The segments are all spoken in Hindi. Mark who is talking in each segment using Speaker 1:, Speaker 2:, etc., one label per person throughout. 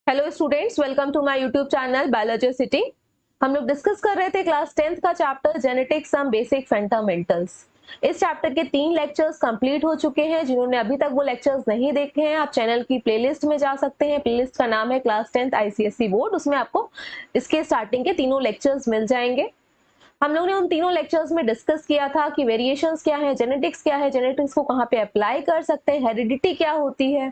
Speaker 1: Hello students, welcome to my YouTube channel biology city. हम लोग डिस्कस कर रहे थे क्लास 10th का chapter genetics some basic fundamentals. इस चैप्टर के 3 लेक्चर्स कंप्लीट हो चुके हैं। जिन्होंने अभी तक वो लेक्चर्स नहीं देखे हैं, आप चैनल की प्लेलिस्ट में जा सकते हैं। प्लेलिस्ट का नाम है क्लास 10th आईसीएसई बोर्ड। उसमें आपको इसके स्टार्टिंग के तीनों लेक्चर्स मिल जाएंगे। हम लोगों ने उन तीनों लेक्चर्स में डिस्कस किया था कि वेरिएशंस क्या है, जेनेटिक्स क्या है, जेनेटिक्स को कहाँ पे अप्लाई कर सकते हैं, हेरिडिटी क्या होती है।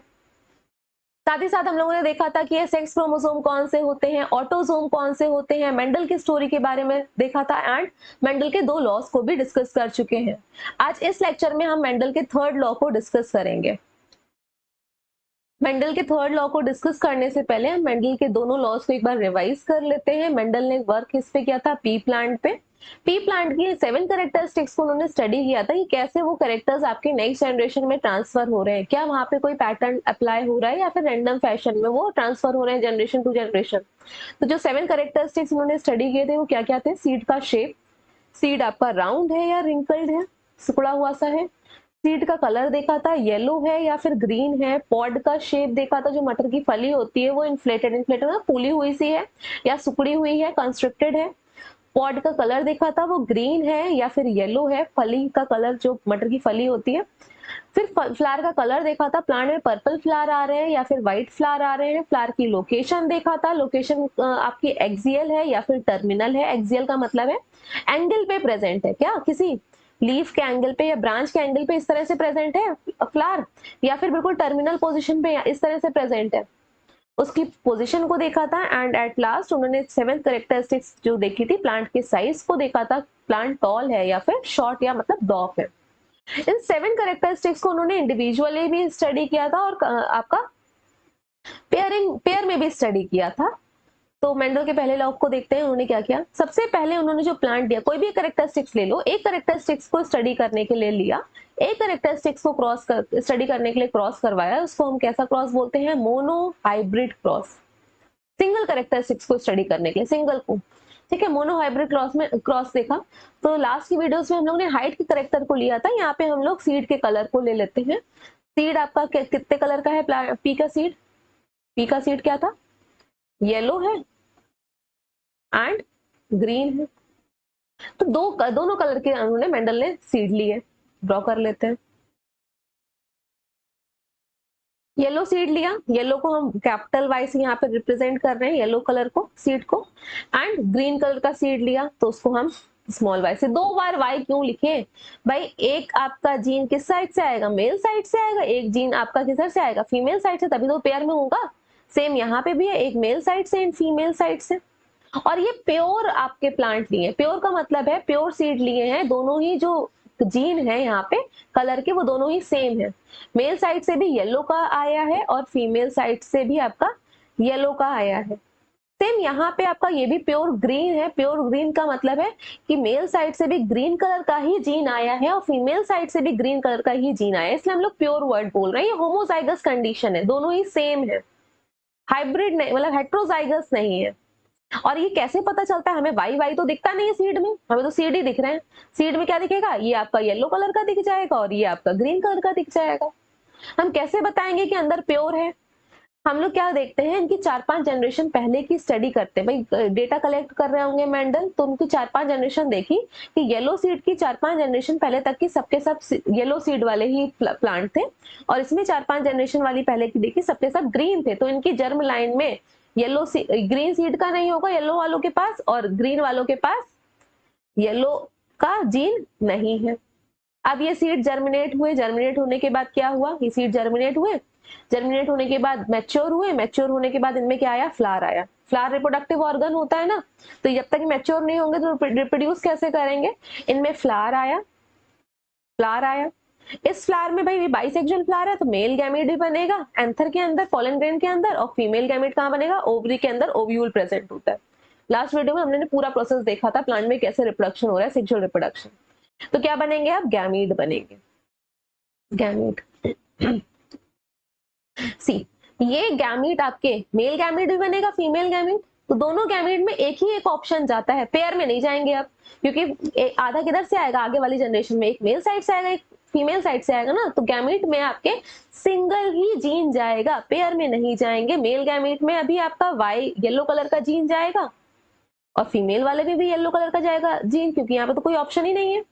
Speaker 1: साथ ही साथ हम लोगों ने देखा था कि ये सेक्स क्रोमोसोम कौन से होते हैं, ऑटोसोम कौन से होते हैं, मेंडल की स्टोरी के बारे में देखा था एंड मेंडल के 2 लॉज को भी डिस्कस कर चुके हैं। आज इस लेक्चर में हम मेंडल के 3rd लॉ को डिस्कस करेंगे। मेंडल के 3rd लॉ को डिस्कस करने से पहले हम मेंडल के दोनों लॉज को एक बार रिवाइज कर लेते हैं। मेंडल ने वर्क किस पे किया था? पी प्लांट पे। पी प्लांट की 7 कैरेक्टरिस्टिक्स को उन्होंने स्टडी किया था कि कैसे वो कैरेक्टर्स आपके नेक्स्ट जनरेशन में ट्रांसफर हो रहे हैं, क्या वहां पे कोई पैटर्न अप्लाई हो रहा है या फिर रैंडम फैशन में वो ट्रांसफर हो रहे हैं जनरेशन टू जनरेशन। तो जो 7 कैरेक्टरिस्टिक्स उन्होंने स्टडी किए थे वो क्या क्या थे? सीड का शेप, सीड आपका राउंड है या रिंकल्ड है, सिकुड़ा हुआ सा है। सीड का कलर देखा था, येलो है या फिर ग्रीन है। पॉड का शेप देखा था, जो मटर की फली होती है वो इन्फ्लेटेड मतलब फूली हुई सी है या सुकड़ी हुई है, कंस्ट्रिक्टेड है। पॉड का कलर देखा था, वो ग्रीन है या फिर येलो है। फली का कलर, जो मटर की फली होती है। फिर फ्लावर का कलर देखा था, प्लांट में पर्पल फ्लावर आ रहे हैं या फिर व्हाइट फ्लावर आ रहे हैं। फ्लावर की लोकेशन देखा था, लोकेशन आपकी एक्सियल है या फिर टर्मिनल है। एक्सियल का मतलब है एंगल पे प्रेजेंट है, क्या किसी लीफ के एंगल पे या ब्रांच के एंगल पे इस तरह से प्रेजेंट है फ्लावर, या फिर बिल्कुल टर्मिनल पोजीशन पे इस तरह से प्रेजेंट है। उसकी पोजीशन को देखा था एंड एट लास्ट उन्होंने 7 कैरेक्टरिस्टिक्स जो देखी थी, प्लांट के साइज को देखा था, प्लांट टॉल है या फिर शॉर्ट या मतलब डॉफ है। इन 7 कैरेक्टरिस्टिक्स को उन्होंने इंडिविजुअली भी स्टडी किया था और आपका पेयर में भी स्टडी किया था। तो मेंडल के पहले लॉ को देखते हैं, उन्होंने क्या किया। सबसे पहले उन्होंने जो प्लांट दिया, कोई भी कैरेक्टरिस्टिक्स ले लो, एक कैरेक्टरिस्टिक्स को स्टडी करने के लिए लिया, एक कैरेक्टरिस्टिक्स को स्टडी करने के लिए क्रॉस करवाया। उसको हम कैसा क्रॉस बोलते हैं? Mono hybrid cross. Single characteristics को स्टडी करने के लिए सिंगल को, ठीक है, मोनो हाइब्रिड क्रॉस देखा। तो लास्ट की वीडियोस में हम लोग ने हाइट के कैरेक्टर को लिया था, यहाँ पे हम लोग सीड के कलर को ले लेते हैं। सीड आपका कितने कलर का है? पी का सीड, पी का सीड क्या था? येलो है एंड ग्रीन है। तो दोनों कलर के उन्होंने मेंडल ने सीड लिए। ड्रॉ कर लेते हैं। येलो सीड लिया, येलो को हम कैपिटल वाई से यहाँ पे रिप्रेजेंट कर रहे हैं, येलो कलर को, सीड को। एंड ग्रीन कलर का सीड लिया तो उसको हम स्मॉल वाई से। 2 बार वाई क्यों लिखे भाई? एक आपका जीन किस साइड से आएगा? मेल साइड से आएगा। एक जीन आपका किधर से आएगा? फीमेल साइड से, तभी तो पेयर में होगा। सेम यहाँ पे भी है, एक मेल साइड से एंड फीमेल साइड से। और ये प्योर आपके प्लांट लिए, प्योर का मतलब है प्योर सीड लिए हैं। दोनों ही जो जीन है यहाँ पे कलर के, वो दोनों ही सेम है। मेल साइड से भी येलो का आया है और फीमेल साइड से भी आपका येलो का आया है। सेम यहाँ पे आपका ये भी प्योर ग्रीन है। प्योर ग्रीन का मतलब है कि मेल साइड से भी ग्रीन कलर का ही जीन आया है और फीमेल साइड से भी ग्रीन कलर का ही जीन आया है, इसलिए हम लोग प्योर वर्ड बोल रहे हैं। ये होमोजाइगस कंडीशन है, दोनों ही सेम है, हाइब्रिड नहीं, मतलब हेट्रोजाइगस नहीं है। और ये कैसे पता चलता है हमें? वाई वाई तो दिखता नहीं है सीड में, हमें तो सीड ही दिख रहे हैं। सीड में क्या दिखेगा? ये आपका येलो कलर का दिख जाएगा और ये आपका ग्रीन कलर का दिख जाएगा। हम कैसे बताएंगे कि अंदर प्योर है? हम लोग क्या देखते हैं, इनकी 4-5 जनरेशन पहले की स्टडी करते हैं। भाई डेटा कलेक्ट कर रहे होंगे मेंडल, तो उनकी 4-5 जनरेशन देखी कि येलो सीड की 4-5 जनरेशन पहले तक की सबके सब येलो सीड वाले ही प्लांट थे, और इसमें 4-5 जनरेशन वाली पहले की देखी सबके सब ग्रीन थे। तो इनकी जर्म लाइन में ग्रीन सीड का नहीं होगा येलो वालों के पास, और ग्रीन वालों के पास येलो का जीन नहीं है। अब ये सीड जर्मिनेट हुए, जर्मिनेट होने के बाद क्या हुआ? ये सीड जर्मिनेट हुए, जर्मिनेट होने के बाद मैच्योर हुए, मैच्योर होने के बाद इनमें क्या आया? फ्लावर आया। फ्लावर रिप्रोडक्टिव ऑर्गन होता है ना, तो जब तक मैच्योर नहीं होंगे तो रिप्रोड्यूस कैसे करेंगे? इनमें फ्लावर आया, फ्लावर आया। इस फ्लावर में भाई बाइसेक्सुअल फ्लावर है तो मेल गैमेट भी बनेगा एंथर के अंदर, पोलन ग्रेन के अंदर, और फीमेल गैमेट कहाँ बनेगा? ओवरी के अंदर, ओव्यूल प्रेजेंट होता है। लास्ट वीडियो में हमने पूरा प्रोसेस देखा था प्लांट में कैसे रिप्रोडक्शन हो रहा है, सेक्सुअल रिप्रोडक्शन। तो क्या बनेंगे? अब गैमीट बनेंगे, गैमीट। सी, ये गैमीट आपके मेल गैमीट भी बनेगा, फीमेल गैमीट। तो दोनों गैमीट में एक ही एक ऑप्शन जाता है, पेयर में नहीं जाएंगे अब, क्योंकि आधा किधर से आएगा? आगे वाली जनरेशन में एक मेल साइड से आएगा, एक फीमेल साइड से आएगा ना, तो गैमीट में आपके सिंगल ही जीन जाएगा, पेयर में नहीं जाएंगे। मेल गैमीट में अभी आपका वाई येलो कलर का जीन जाएगा और फीमेल वाले में भी येलो कलर का जाएगा जीन, क्योंकि यहाँ पे तो कोई ऑप्शन ही नहीं है,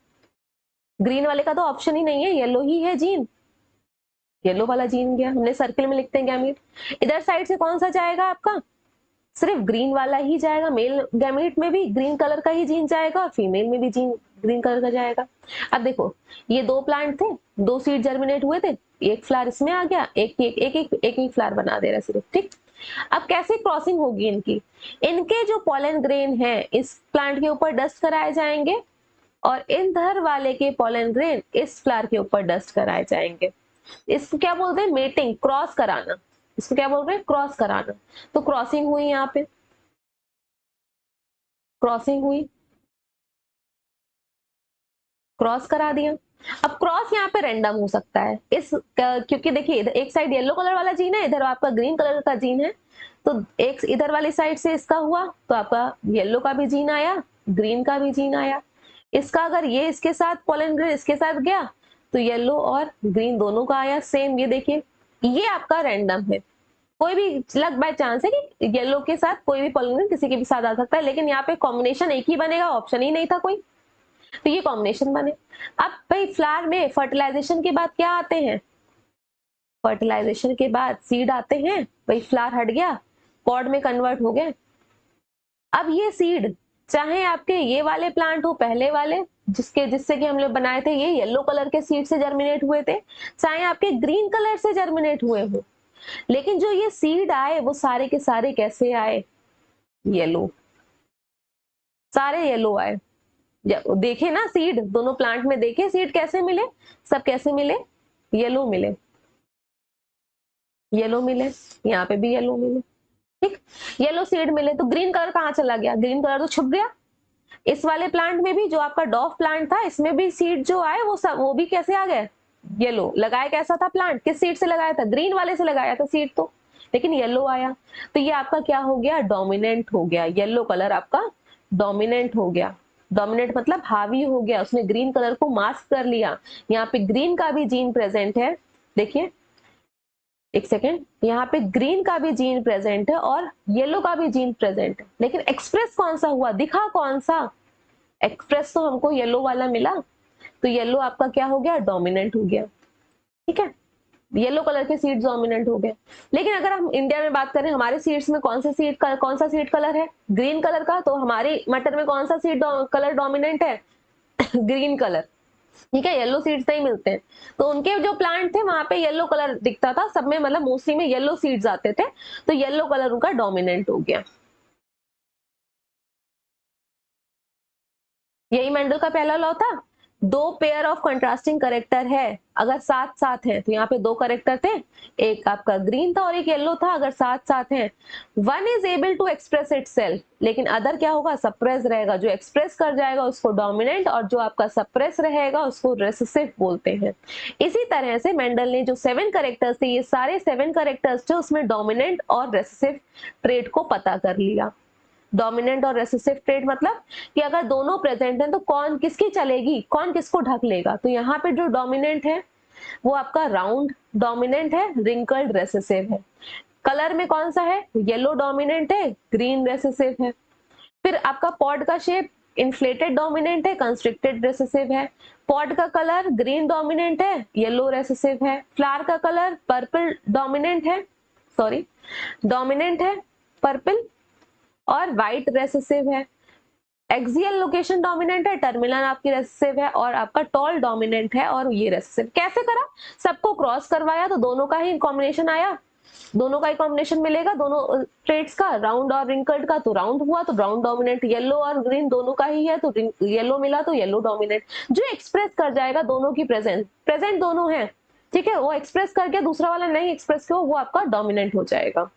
Speaker 1: ग्रीन वाले का तो ऑप्शन ही नहीं है, येलो ही है जीन, येलो वाला जीन गया, हमने सर्किल में लिखते हैं गैमीट। इधर साइड से कौन सा जाएगा आपका, सिर्फ ग्रीन वाला ही जाएगा, मेल गैमीट में भी ग्रीन कलर का ही जीन जाएगा और फीमेल में भी जीन ग्रीन कलर का जाएगा। अब देखो ये दो प्लांट थे, दो सीड जर्मिनेट हुए थे, एक फ्लावर इसमें आ गया, एक फ्लावर बना दे रहा सिर्फ, ठीक। अब कैसे क्रॉसिंग होगी इनकी, इनके जो पॉलन ग्रेन है इस प्लांट के ऊपर डस्ट कराए जाएंगे और इधर वाले के पॉलन ग्रेन इस फ्लावर के ऊपर डस्ट कराए जाएंगे। इसको क्या बोलते हैं, मेटिंग, क्रॉस कराना, इसको क्या बोल रहे हैं, क्रॉस कराना। तो क्रॉसिंग हुई, यहाँ पे क्रॉसिंग हुई, क्रॉस करा दिया। अब क्रॉस यहाँ पे रैंडम हो सकता है क्योंकि देखिए इधर एक साइड येलो कलर वाला जीन है, इधर आपका ग्रीन कलर का जीन है, तो एक इधर वाली साइड से इसका हुआ तो आपका येलो का भी जीन आया, ग्रीन का भी जीन आया। इसका अगर ये इसके साथ पॉलन ग्रेन इसके साथ गया तो येलो और ग्रीन दोनों का आया सेम। ये देखिए ये आपका रैंडम है, कोई भी लक बाय चांस है कि येलो के साथ कोई भी पॉलन ग्रेन किसी के भी साथ आ सकता है, लेकिन यहाँ पे कॉम्बिनेशन एक ही बनेगा, ऑप्शन ही नहीं था कोई, तो ये कॉम्बिनेशन बने। अब भाई फ्लावर में फर्टिलाइजेशन के बाद क्या आते हैं, फर्टिलाइजेशन के बाद सीड आते हैं, भाई फ्लावर हट गया, पॉड में कन्वर्ट हो गए। अब ये सीड चाहे आपके ये वाले प्लांट हो पहले वाले जिससे कि हम लोग बनाए थे, ये येलो कलर के सीड से जर्मिनेट हुए थे, चाहे आपके ग्रीन कलर से जर्मिनेट हुए हो, लेकिन जो ये सीड आए वो सारे के सारे कैसे आए, येलो, सारे येलो आए। देखे ना सीड, दोनों प्लांट में देखे सीड कैसे मिले, सब कैसे मिले, येलो मिले, येलो मिले, यहाँ पे भी येलो मिले, ठीक। येलो सीड मिले तो ग्रीन कलर कहाँ चला गया, ग्रीन कलर तो छुप गया। इस वाले प्लांट में भी जो आपका डॉफ प्लांट था इसमें भी सीड जो आए वो भी कैसे आ गए, येलो। लगाया कैसा था प्लांट, किस सीड से लगाया था, ग्रीन वाले से लगाया था सीड तो, लेकिन येलो आया, तो ये आपका क्या हो गया, डोमिनेंट हो गया, येलो कलर आपका डोमिनेंट हो गया। डोमिनेंट मतलब हावी हो गया, उसने ग्रीन कलर को मास्क कर लिया। यहाँ पे ग्रीन का भी जीन प्रेजेंट है, देखिए एक सेकेंड, यहाँ पे ग्रीन का भी जीन प्रेजेंट है और येलो का भी जीन प्रेजेंट है, लेकिन एक्सप्रेस कौन सा हुआ, दिखा कौन सा, एक्सप्रेस तो हमको येलो वाला मिला, तो येलो आपका क्या हो गया, डोमिनेंट हो गया, ठीक है, येलो कलर के सीड्स डोमिनेंट हो गए। लेकिन अगर हम इंडिया में बात करें, हमारे सीड्स में कौन सा सीड कलर है, ग्रीन कलर का, तो हमारी मटर में कौन सा सीड कलर डोमिनेंट है ग्रीन कलर, ठीक है, येलो सीड्स नहीं मिलते हैं। तो उनके जो प्लांट थे वहां पे येलो कलर दिखता था सब में, मतलब मोस्टली में येलो सीड्स आते थे, तो येलो कलर उनका डोमिनेंट हो गया। यही मेंडल का पहला लॉ था। दो पेयर ऑफ कंट्रास्टिंग करेक्टर है, अगर साथ साथ है तो यहाँ पे दो करेक्टर थे, एक आपका ग्रीन था और एक येलो था, अगर साथ साथ हैं, one is able to express itself, लेकिन अदर क्या होगा, सप्रेस रहेगा। जो एक्सप्रेस कर जाएगा उसको डोमिनेंट और जो आपका सप्रेस रहेगा उसको रेसेसिव बोलते हैं। इसी तरह से मेंडल ने जो 7 करेक्टर्स थे, ये सारे 7 करेक्टर्स थे, उसमें डोमिनेंट और रेसेसिव ट्रेट को पता कर लिया। डोमिनेंट और रेसेसिव ट्रेट मतलब कि अगर दोनों प्रेजेंट हैं तो कौन किसकी चलेगी, कौन किसको ढक लेगा। तो यहाँ पे जो डोमिनेंट है वो आपका राउंड डोमिनेंट है, रिंकल्ड रेसेसिव है। कलर में कौन सा है, येलो डोमिनेंट है, ग्रीन रेसेसिव है। फिर आपका पॉड का शेप इन्फ्लेटेड डोमिनेंट है, कंस्ट्रिक्टेड रेसेसिव है। पॉड का कलर ग्रीन डोमिनेंट है, येलो रेसेसिव है। फ्लावर का कलर पर्पल डोमिनेंट है, सॉरी डोमिनेंट है पर्पल और व्हाइट रेसेसिव है। एक्सियल लोकेशन डोमिनेंट है, टर्मिनल आपकी रेसेसिव है और आपका टॉल डोमिनेंट है और ये रेसेसिव। कैसे करा, सबको क्रॉस करवाया तो दोनों का ही कॉम्बिनेशन आया, दोनों का ही कॉम्बिनेशन मिलेगा, दोनों ट्रेड्स का, राउंड और रिंकल्ड का, तो राउंड हुआ तो राउंड डोमिनेंट। येलो और ग्रीन दोनों का ही है तो येलो मिला तो येलो डोमिनेंट। जो एक्सप्रेस कर जाएगा दोनों की प्रेजेंट दोनों है, ठीक है, वो एक्सप्रेस करके दूसरा वाला नहीं एक्सप्रेस किया वो आपका डोमिनेंट हो जाएगा।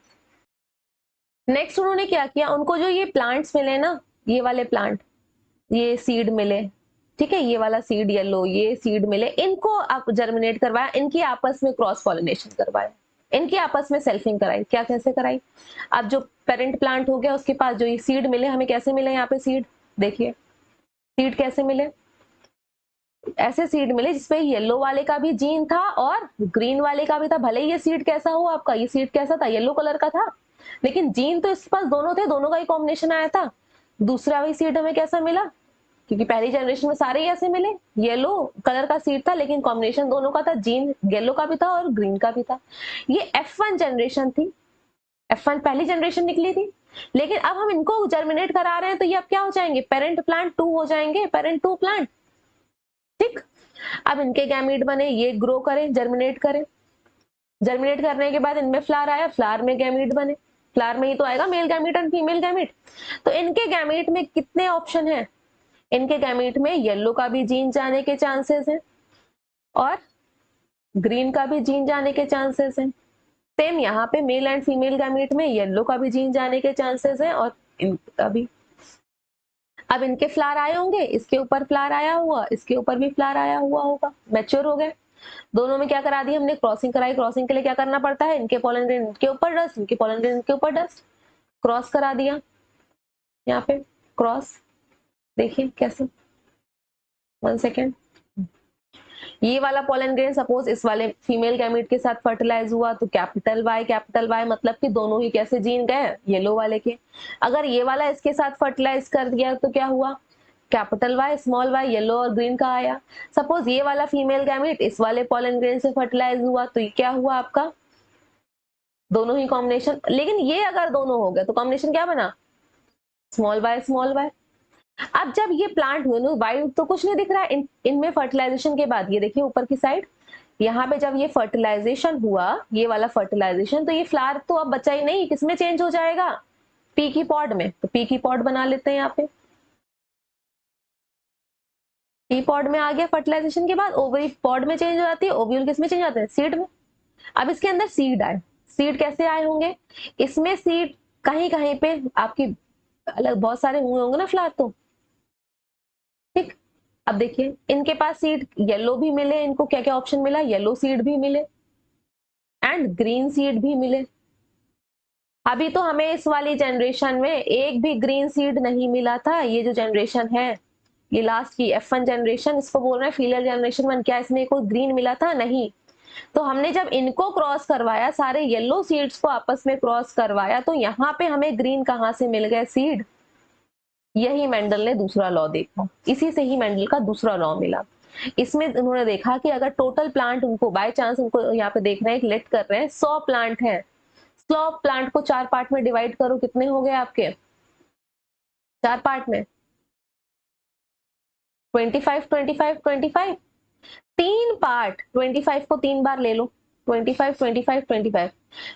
Speaker 1: नेक्स्ट उन्होंने क्या किया, उनको जो ये प्लांट्स मिले ना, ये वाले प्लांट, ये सीड मिले, ठीक है, ये वाला सीड येलो, ये सीड मिले, इनको आप जर्मिनेट करवाया, इनकी आपस में क्रॉस पॉलिनेशन करवाया, इनकी आपस में सेल्फिंग कराई। क्या कैसे कराई, अब जो पेरेंट प्लांट हो गया उसके पास जो ये सीड मिले, हमें कैसे मिले, यहाँ पे सीड देखिए, सीड कैसे मिले, ऐसे सीड मिले जिसपे येलो वाले का भी जीन था और ग्रीन वाले का भी था। भले ही ये सीड कैसा हो आपका, ये सीड कैसा था, येलो कलर का था, लेकिन जीन तो इसके पास दोनों थे, दोनों का ही कॉम्बिनेशन आया था। दूसरा वही सीड हमें कैसा मिला, क्योंकि पहली जनरेशन में सारे ही ऐसे मिले, येलो कलर का सीड था लेकिन कॉम्बिनेशन दोनों का था, जीन येलो का भी था और ग्रीन का भी था। ये F1 जनरेशन थी, F1 पहली जनरेशन निकली थी। लेकिन अब हम इनको जर्मिनेट करा रहे हैं तो ये अब क्या हो जाएंगे, पेरेंट प्लांट 2 हो जाएंगे, पेरेंट 2 प्लांट। ठीक, अब इनके गैमीट बने, ये ग्रो करें, जर्मिनेट करें, जर्मिनेट करने के बाद इनमें फ्लावर आया, फ्लावर में गैमीट बने, फ्लावर में ही तो आएगा male gamete and female gamete. तो इनके गैमीट में कितने ऑप्शन हैं, इनके गैमीट में येलो का भी जीन जाने के चांसेस हैं और ग्रीन का भी जीन जाने के चांसेस हैं। सेम यहाँ पे मेल एंड फीमेल गैमीट में येलो का भी जीन जाने के चांसेस हैं और इनका भी। अब इनके फ्लावर आए होंगे, इसके ऊपर फ्लावर आया हुआ, इसके ऊपर भी फ्लावर आया हुआ होगा, मैच्योर हो गए। दोनों में क्या करा दी हमने, क्रॉसिंग कराई। क्रॉसिंग के लिए क्या करना पड़ता है, इनके पोलन ग्रेन इनके ऊपर डस्ट, इनके पोलन ग्रेन इनके ऊपर डस्ट, क्रॉस करा दिया। यहाँ पे क्रॉस देखिए कैसे, 1 सेकेंड। ये वाला पोलन ग्रेन सपोज इस वाले फीमेल गैमीट के साथ फर्टिलाइज हुआ तो कैपिटल वाई मतलब कि दोनों ही कैसे जीन गए, येलो वाले के। अगर ये वाला इसके साथ फर्टिलाइज कर दिया तो क्या हुआ, capital Y small Y, yellow और ग्रीन का आया। सपोज ये वाला फीमेल गैमीट इस वाले पोलन ग्रेन से फर्टिलाइज हुआ तो ये क्या हुआ आपका, दोनों ही कॉम्बिनेशन। लेकिन ये अगर दोनों हो गए तो कॉम्बिनेशन क्या बना, स्मॉल वाई स्मॉल वाई। अब जब ये प्लांट हुए ना, वाइट तो कुछ नहीं दिख रहा है, इनमें फर्टिलाइजेशन के बाद ये देखिए ऊपर की साइड, यहाँ पे जब ये फर्टिलाइजेशन हुआ, ये वाला फर्टिलाइजेशन, तो ये फ्लावर तो अब बचा ही नहीं, किसमें चेंज हो जाएगा, पी की पॉड में। तो पी की पॉड बना लेते हैं यहाँ पे, पी पॉड में आ गया फर्टिलाइजेशन के बाद, ओवरी पॉड में चेंज हो जाती है, ओव्यूल किस में चेंज होते हैं, सीड में। अब इसके अंदर सीड आए, सीड कैसे आए होंगे, इसमें सीड कहीं कहीं पे आपकी अलग बहुत सारे हुए होंगे ना फ्लावर, तो ठीक। अब देखिए इनके पास सीड येलो भी मिले, इनको क्या क्या ऑप्शन मिला, येलो सीड भी मिले एंड ग्रीन सीड भी मिले। अभी तो हमें इस वाली जनरेशन में एक भी ग्रीन सीड नहीं मिला था। ये जो जनरेशन है, ये लास्ट की F1 जनरेशन, इसको बोल रहे हैं फीलियल जनरेशन 1, क्या इसमें कोई ग्रीन मिला था, नहीं। तो हमने जब इनको क्रॉस करवाया, सारे येलो सीड्स को आपस में क्रॉस करवाया, तो यहाँ पे हमें ग्रीन कहाँ से मिल गए सीड, यही मेंडल ने दूसरा लॉ देखा, इसी से ही मेंडल का दूसरा लॉ मिला। इसमें उन्होंने देखा कि अगर टोटल प्लांट उनको बाय चांस, उनको यहाँ पे देख रहे हैं, लेट कर रहे हैं, 100 प्लांट है, 100 प्लांट को 4 पार्ट में डिवाइड करो, कितने हो गए आपके 4 पार्ट में, 25 25 25, 3 पार्ट, 25 को 3 बार ले लो, 25 25 25,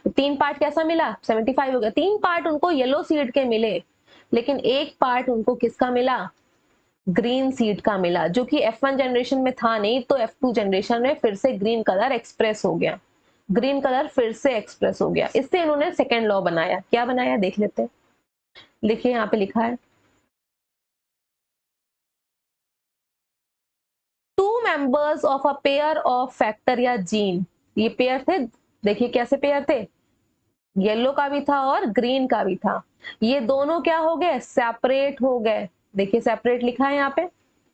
Speaker 1: 3 पार्ट कैसा मिला, 75 हो गया। 3 पार्ट उनको येलो सीड के मिले, लेकिन 1 पार्ट उनको किसका मिला, ग्रीन सीड का मिला, जो कि F1 जनरेशन में था नहीं, तो F2 जनरेशन में फिर से ग्रीन कलर एक्सप्रेस हो गया, ग्रीन कलर फिर से एक्सप्रेस हो गया। इससे इन्होंने सेकेंड लॉ बनाया, क्या बनाया देख लेते हैं। देखिए यहाँ पे लिखा है, 2 members of a pair of factor या जीन, ये पेयर थे, देखिए कैसे पेयर थे, येलो का भी था और ग्रीन का भी था। ये दोनों क्या हो गए, सेपरेट हो गए। देखिए सेपरेट लिखा है यहाँ पे,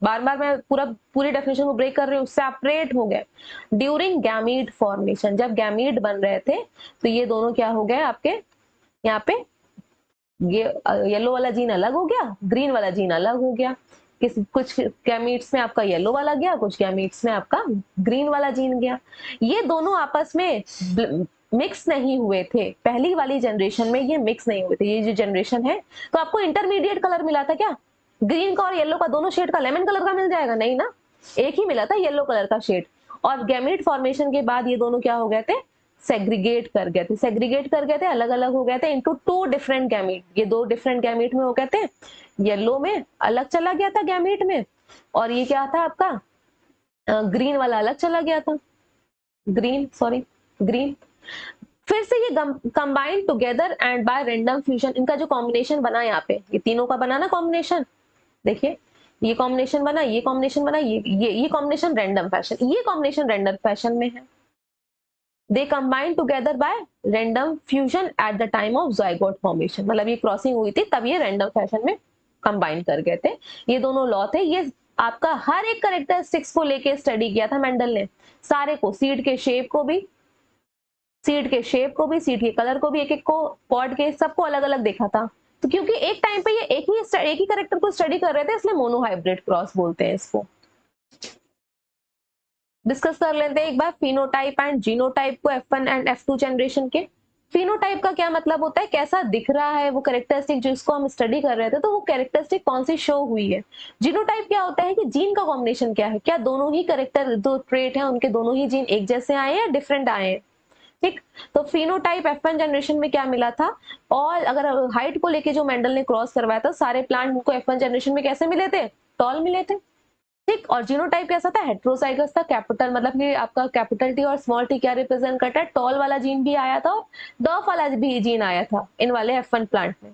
Speaker 1: बार बार मैं पूरी डेफिनेशन को ब्रेक कर रही हूँ, सेपरेट हो गए ड्यूरिंग गैमीट फॉर्मेशन। जब गैमीट बन रहे थे तो ये दोनों क्या हो गए आपके, यहाँ पे ये येलो वाला जीन अलग हो गया, ग्रीन वाला जीन अलग हो गया। कुछ गैमीट्स में आपका येलो वाला गया, कुछ गैमीट्स में आपका ग्रीन वाला जीन गया। ये दोनों आपस में मिक्स नहीं हुए थे, पहली वाली जनरेशन में ये मिक्स नहीं हुए थे। ये जो जनरेशन है, तो आपको इंटरमीडिएट कलर मिला था क्या, ग्रीन का और येलो का दोनों शेड का लेमन कलर का मिल जाएगा, नहीं ना, एक ही मिला था येलो कलर का शेड। और गैमीट फॉर्मेशन के बाद ये दोनों क्या हो गए थे, सेग्रीगेट कर गए थे, सेग्रीगेट कर गए थे, अलग अलग हो गए थे इनटू 2 डिफरेंट गैमीट। ये 2 डिफरेंट गैमीट में हो गए थे, येलो में अलग चला गया था गैमीट में, और ये क्या था आपका ग्रीन वाला अलग चला गया था, ग्रीन। फिर से ये combine together and bye random fusion, इनका जो कॉम्बिनेशन बना यहाँ पे, ये तीनों का बना ना कॉम्बिनेशन, देखिए ये कॉम्बिनेशन बना, ये कॉम्बिनेशन बना, ये कॉम्बिनेशन रैंडम फैशन, ये कॉम्बिनेशन रैंडम फैशन में है। They combine together by random fusion at the time of zygote formation, मतलब ये क्रॉसिंग हुई थी तब ये रैंडम फैशन में कंबाइन कर गए थे। ये दोनों लॉ थे, ये आपका हर एक कैरेक्टरिस्टिक्स को लेके स्टडी किया था मेंडल ने, सारे को, सीड के शेप को भी, सीड के कलर को भी, एक एक को, पॉड के, सबको अलग अलग देखा था। तो क्योंकि एक टाइम पे ये एक ही कैरेक्टर को स्टडी कर रहे थे, इसलिए मोनोहाइब्रिड क्रॉस बोलते हैं इसको। डिस्कस कर लेते हैं एक बार फिनोटाइप एंड जीनोटाइप को, F1 एंड F2 जनरेशन के। फिनोटाइप का क्या मतलब होता है, कैसा दिख रहा है वो कैरेक्टरिस्टिक जिसको हम स्टडी कर रहे थे, तो वो कैरेक्टरिस्टिक कौन सी शो हुई है। जीनोटाइप क्या होता है कि जीन का कॉम्बिनेशन क्या है, क्या दोनों ही कैरेक्टर जो ट्रेट है उनके दोनों ही जीन एक जैसे आए हैं या डिफरेंट आए हैं। ठीक, तो फिनोटाइप F1 जनरेशन में क्या मिला था, और अगर हाइट को लेके जो मेंडल ने क्रॉस करवाया था, सारे प्लांट को F1 जनरेशन में कैसे मिले थे, टॉल मिले थे। ठीक, और जीनोटाइप कैसा था, हेट्रोजाइगस था। कैपिटल मतलब कि आपका कैपिटल टी और स्मॉल टी क्या रिप्रेजेंट करता है, टॉल वाला जीन भी आया था और डॉफ वाला भी जीन आया था इन वाले F1 प्लांट में।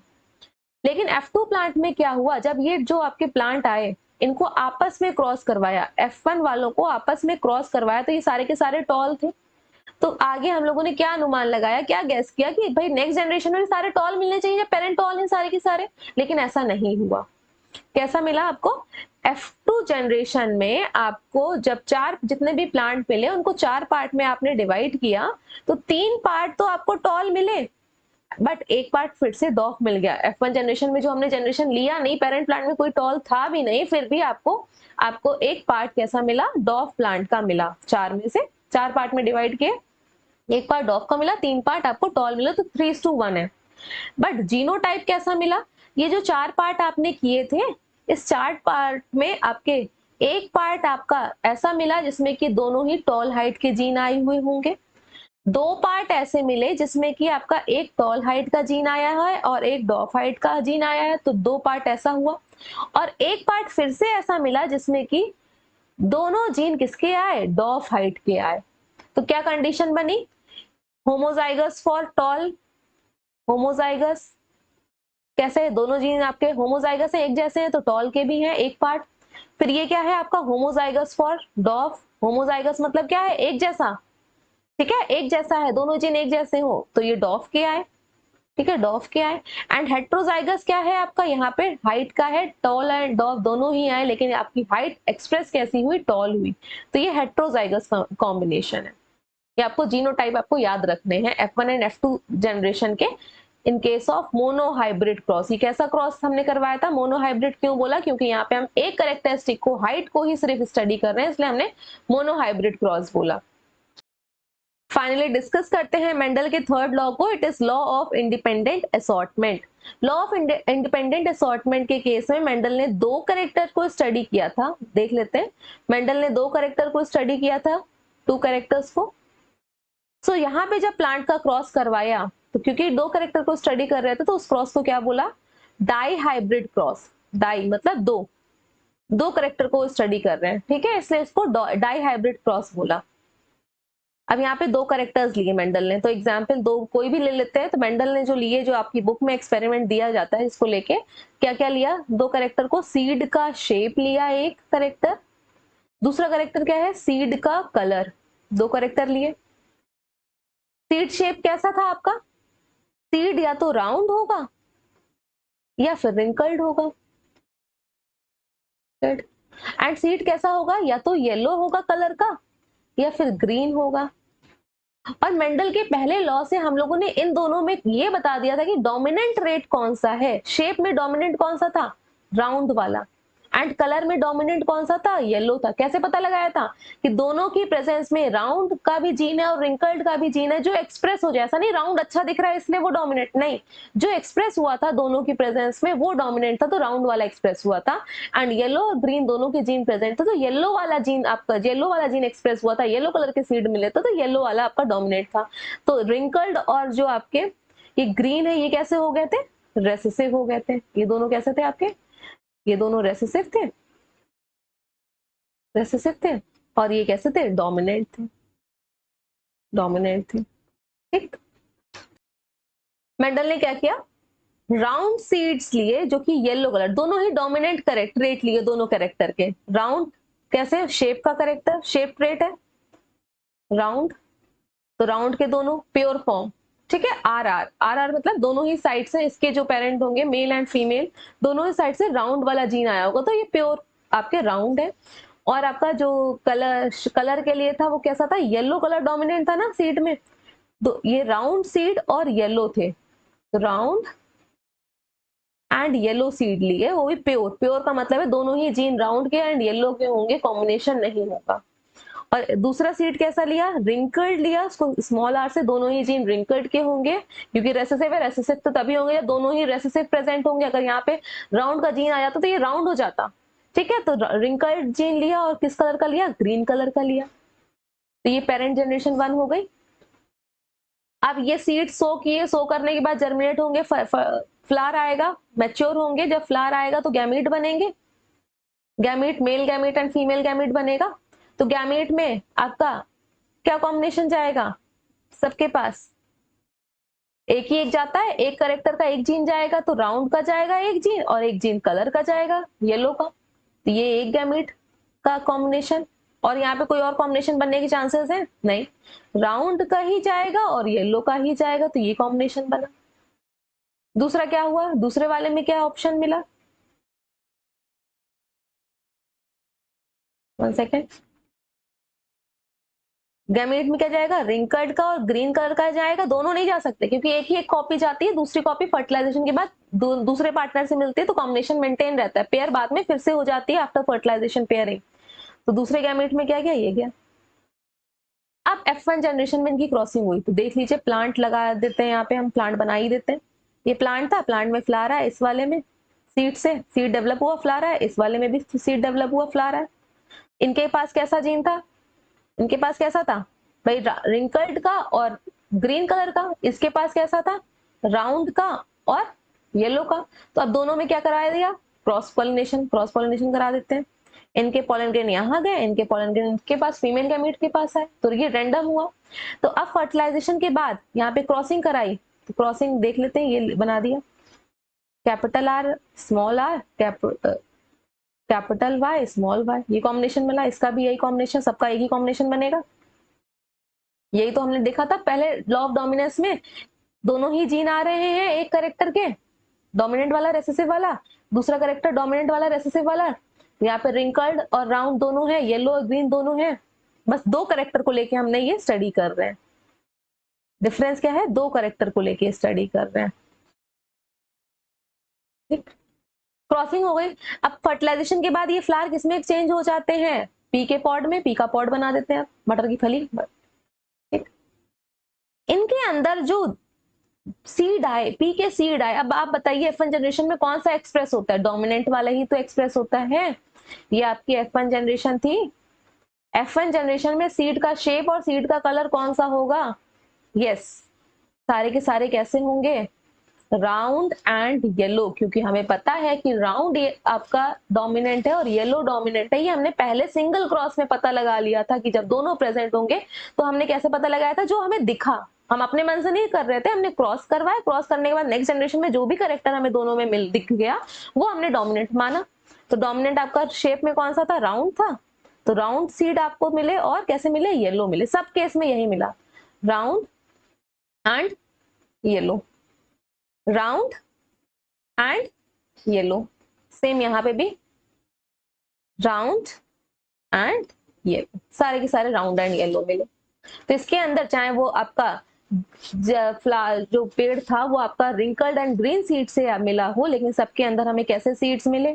Speaker 1: लेकिन F2 प्लांट में क्या हुआ, जब ये जो आपके प्लांट आए इनको आपस में क्रॉस करवाया, F1 वालों को आपस में क्रॉस करवाया, तो ये सारे के सारे टॉल थे। तो आगे हम लोगों ने क्या अनुमान लगाया, क्या गैस किया कि भाई नेक्स्ट जनरेशन में सारे टॉल मिलने चाहिए, पेरेंट टॉल हैं सारे के सारे, लेकिन ऐसा नहीं हुआ। कैसा मिला आपको, F2 जनरेशन में आपको जब चार जितने भी प्लांट मिले उनको चार पार्ट में आपने डिवाइड किया, तो 3 पार्ट तो आपको टॉल मिले, बट एक पार्ट फिर से डॉफ मिल गया। F1 जनरेशन में जो हमने जनरेशन लिया नहीं, पेरेंट प्लांट में कोई टॉल था भी नहीं, फिर भी आपको एक पार्ट कैसा मिला, डॉफ प्लांट का मिला। चार में से चार पार्ट में डिवाइड किए, एक पार्ट डॉफ का मिला, 3 पार्ट आपको टॉल मिला, तो 3:1 है। बट जीनोटाइप कैसा मिला, ये जो चार पार्ट आपने किए थे, इस चार पार्ट में आपके एक पार्ट आपका ऐसा मिला जिसमें कि दोनों ही टॉल हाइट के जीन आए हुए होंगे, 2 पार्ट ऐसे मिले जिसमें कि आपका एक टॉल हाइट का जीन आया है और एक डॉफ हाइट का जीन आया है, तो 2 पार्ट ऐसा हुआ, और एक पार्ट फिर से ऐसा मिला जिसमें कि दोनों जीन किसके आए, डॉफ हाइट के आए। तो क्या कंडीशन बनी, होमोजाइगस फॉर टॉल, होमोजाइगस कैसे, दोनों जीन आपके होमोजाइगस है, एक जैसे हैं, तो टॉल के भी हैं एक पार्ट। फिर ये क्या है आपका होमोजाइगस फॉर डॉफ, होमोजाइगस मतलब क्या है, एक जैसा, ठीक है, एक जैसा है, दोनों जीन एक जैसे हो, तो ये डॉफ के आए, ठीक है, डॉफ के आए। एंड हेट्रोजाइगस क्या है आपका, यहाँ पे हाइट का है, टॉल एंड डॉफ दोनों ही आए, लेकिन आपकी हाइट एक्सप्रेस कैसी हुई, टॉल हुई, तो ये हेट्रोजाइगस कॉम्बिनेशन है। ये आपको जीनोटाइप आपको याद रखने हैं F1 एंड F2 जनरेशन के। In case of monohybrid cross, ये कैसा क्रॉस हमने करवाया था, मोनोहाइब्रिड क्यों बोला, क्योंकि यहाँ पे हम एक कैरेक्टरिस्टिक को, हाइट को ही सिर्फ स्टडी कर रहे हैं, इसलिए हमने मोनोहाइब्रिड क्रॉस बोला। फाइनली डिस्कस करते हैं मेंडल के थर्ड लॉ को, it is law of independent assortment. Law of independent assortment के केस में मेंडल ने दो कैरेक्टर को स्टडी किया था, देख लेते हैं। मेंडल ने दो कैरेक्टर को स्टडी किया था, 2 कैरेक्टर्स को। सो यहाँ पे जब प्लांट का क्रॉस करवाया, तो क्योंकि दो कैरेक्टर को स्टडी कर रहे थे, तो उस क्रॉस को क्या बोला, डाई हाइब्रिड क्रॉस। डाई मतलब दो, दो कैरेक्टर को स्टडी कर रहे हैं, ठीक है, इसलिए इसको डाई हाइब्रिड क्रॉस बोला। अब यहाँ पे दो कैरेक्टर्स लिए मेंडल ने, तो एग्जाम्पल दो कोई भी ले लेते हैं। तो मेंडल ने जो लिए, जो आपकी बुक में एक्सपेरिमेंट दिया जाता है, इसको लेके क्या क्या लिया, दो कैरेक्टर को, सीड का शेप लिया एक कैरेक्टर, दूसरा कैरेक्टर क्या है, सीड का कलर, दो कैरेक्टर लिए। सीड शेप कैसा था आपका, सीड या तो राउंड होगा या फिर रिंकल्ड होगा, एंड सीड कैसा होगा, या तो येलो होगा कलर का या फिर ग्रीन होगा। और मेंडल के पहले लॉ से हम लोगों ने इन दोनों में ये बता दिया था कि डोमिनेंट रेट कौन सा है, शेप में डोमिनेंट कौन सा था, राउंड वाला, एंड कलर में डोमिनेंट कौन सा था, येलो था। कैसे पता लगाया था कि दोनों की प्रेजेंस में राउंड का भी जीन है और रिंकल्ड का भी जीन है, जो एक्सप्रेस हो जाए, ऐसा नहीं राउंड अच्छा दिख रहा है इसलिए वो डोमिनेंट, नहीं, जो एक्सप्रेस हुआ था दोनों की प्रेजेंस में वो डोमिनेंट था, तो राउंड वाला एक्सप्रेस हुआ था। एंड येलो और ग्रीन दोनों के जीन प्रेजेंट था, तो येलो वाला जीन आपका, येलो वाला जीन एक्सप्रेस हुआ था, येलो कलर के सीड मिले थे, तो येलो वाला आपका डोमिनेंट था। तो रिंकल्ड और जो आपके ये ग्रीन है, ये कैसे हो गए थे, रेसेसिव हो गए थे। ये दोनों कैसे थे आपके, ये दोनों रेसेसिव थे, रेसेसिव थे, और ये कैसे थे, डोमिनेंट थे, डोमिनेंट थे। ठीक, मेंडल ने क्या किया, राउंड सीड्स लिए जो कि येलो कलर, दोनों ही डोमिनेंट करेक्ट रेट लिए, दोनों कैरेक्टर के। राउंड कैसे, शेप का करेक्टर, शेप ट्रेट है राउंड, तो राउंड के दोनों प्योर फॉर्म, ठीक है, आर आर, आर आर मतलब दोनों ही साइड से इसके जो पेरेंट होंगे, मेल एंड फीमेल, दोनों ही साइड से राउंड वाला जीन आया होगा, तो ये प्योर। आपके राउंड है, और आपका जो कलर के लिए था वो कैसा था, येलो कलर डोमिनेंट था ना सीड में, तो ये राउंड सीड और येलो थे, राउंड एंड येलो सीड लिए, वो भी प्योर, प्योर का मतलब है दोनों ही जीन राउंड के एंड येलो के होंगे, कॉम्बिनेशन नहीं होगा। और दूसरा सीड कैसा लिया, रिंकल्ड लिया, उसको स्मॉल आर से, दोनों ही जीन रिंकल्ड के होंगे, क्योंकि रेसेसिव है, रेसेसिव तो तभी होंगे जब दोनों ही रेसेसिव प्रेजेंट होंगे। अगर यहाँ पे राउंड का जीन आ जाता तो ये राउंड हो जाता, ठीक है। तो रिंकल्ड जीन लिया और किस कलर का लिया, ग्रीन कलर का लिया, तो ये पेरेंट जनरेशन 1 हो गई। अब ये सीड सो किए, सो करने के बाद जर्मिनेट होंगे, फ्लावर आएगा, मैच्योर होंगे, जब फ्लावर आएगा तो गैमीट बनेंगे, gamete male gamete and female gamete बनेगा। तो गैमीट में आपका क्या कॉम्बिनेशन जाएगा, सबके पास एक ही एक जाता है, एक करेक्टर का एक जीन जाएगा, तो राउंड का जाएगा एक जीन और एक जीन कलर का जाएगा येलो का, तो ये एक गैमीट का कॉम्बिनेशन। और यहाँ पे कोई और कॉम्बिनेशन बनने के चांसेस है नहीं, राउंड का ही जाएगा और येलो का ही जाएगा, तो ये कॉम्बिनेशन बना। दूसरा क्या हुआ, दूसरे वाले में क्या ऑप्शन मिला, 1 सेकेंड, गैमेट में क्या जाएगा, रिंकल्ड का और ग्रीन कलर का जाएगा, दोनों नहीं जा सकते क्योंकि एक ही एक कॉपी जाती है, दूसरी कॉपी फर्टिलाइजेशन के बाद दूसरे पार्टनर से मिलती है, तो कॉम्बिनेशन मेंटेन रहता है, पेयर बाद में फिर से हो जाती है आफ्टर फर्टिलाइजेशन पेयरिंग। तो दूसरे गैमेट में क्या गया, ये गया। अब F1 जनरेशन में इनकी क्रॉसिंग हुई, तो देख लीजिए प्लांट लगा देते हैं, यहाँ पे हम प्लांट बना ही देते हैं। ये प्लांट था, प्लांट में फ्लावर है, इस वाले में सीड से सीड डेवलप हुआ फ्लावर है, इस वाले में भी सीड डेवलप हुआ फ्लावर है। इनके पास कैसा जीन था, इनके पास कैसा था भाई, रिंकल्ड का और ग्रीन कलर का, इसके पास कैसा था, राउंड का और येलो का। तो अब दोनों में क्या करा दिया, क्रॉस पॉलिनेशन, क्रॉस पॉलिनेशन करा देते हैं। इनके पोलन ग्रेन यहाँ गए, इनके पोलन ग्रेन के पास, फीमेल गैमीट के पास है, तो ये रैंडम हुआ। तो अब फर्टिलाइजेशन के बाद यहाँ पे क्रॉसिंग कराई, तो क्रॉसिंग देख लेते हैं, ये बना दिया capital R small R capital Y small Y, ये कॉम्बिनेशन मिला, इसका भी यही कॉम्बिनेशन, सबका एक ही कॉम्बिनेशन बनेगा। यही तो हमने देखा था पहले लॉ ऑफ डोमिनेंस में, दोनों ही जीन आ रहे हैं एक करेक्टर के, डोमिनेंट वाला रेसेसिव वाला, दूसरा करेक्टर डोमिनेंट वाला रेसेसिव वाला। यहाँ पे रिंकल्ड और राउंड दोनों है, येलो और ग्रीन दोनों है, बस दो करेक्टर को लेके हमने ये स्टडी कर रहे हैं। डिफरेंस क्या है, दो करेक्टर को लेके स्टडी कर रहे हैं, ठीक। क्रॉसिंग हो गई। अब फर्टिलाइजेशन के बाद ये फ्लावर किसमें एक्सचेंज हो जाते हैं, पी के पॉड में, पी का पॉड बना देते हैं मटर की फली, ठीक। इनके अंदर जो सीड आए, पी के सीड आए, अब आप बताइए F1 जनरेशन में कौन सा एक्सप्रेस होता है, डोमिनेंट वाला ही तो एक्सप्रेस होता है। ये आपकी F1 जनरेशन थी, F1 जनरेशन में सीड का शेप और सीड का कलर कौन सा होगा, यस, सारे के सारे कैसे होंगे, राउंड एंड येलो, क्योंकि हमें पता है कि राउंड आपका डोमिनेंट है और येलो डोमिनेंट है। ये हमने पहले सिंगल क्रॉस में पता लगा लिया था कि जब दोनों प्रेजेंट होंगे, तो हमने कैसे पता लगाया था, जो हमें दिखा, हम अपने मन से नहीं कर रहे थे, हमने क्रॉस करवाया, क्रॉस करने के बाद नेक्स्ट जनरेशन में जो भी करेक्टर हमें दोनों में मिल दिख गया वो हमने डोमिनेंट माना। तो डोमिनेंट आपका शेप में कौन सा था, राउंड था, तो राउंड सीड आपको मिले, और कैसे मिले, येलो मिले, सब केस में यही मिला, round and yellow, round and yellow. Same यहाँ पे भी राउंड एंड येलो, सारे के सारे राउंड एंड येलो मिले। तो इसके अंदर चाहे वो आपका जो पेड़ था वो आपका रिंकल्ड एंड ग्रीन सीड से मिला हो, लेकिन सबके अंदर हमें कैसे सीड्स मिले,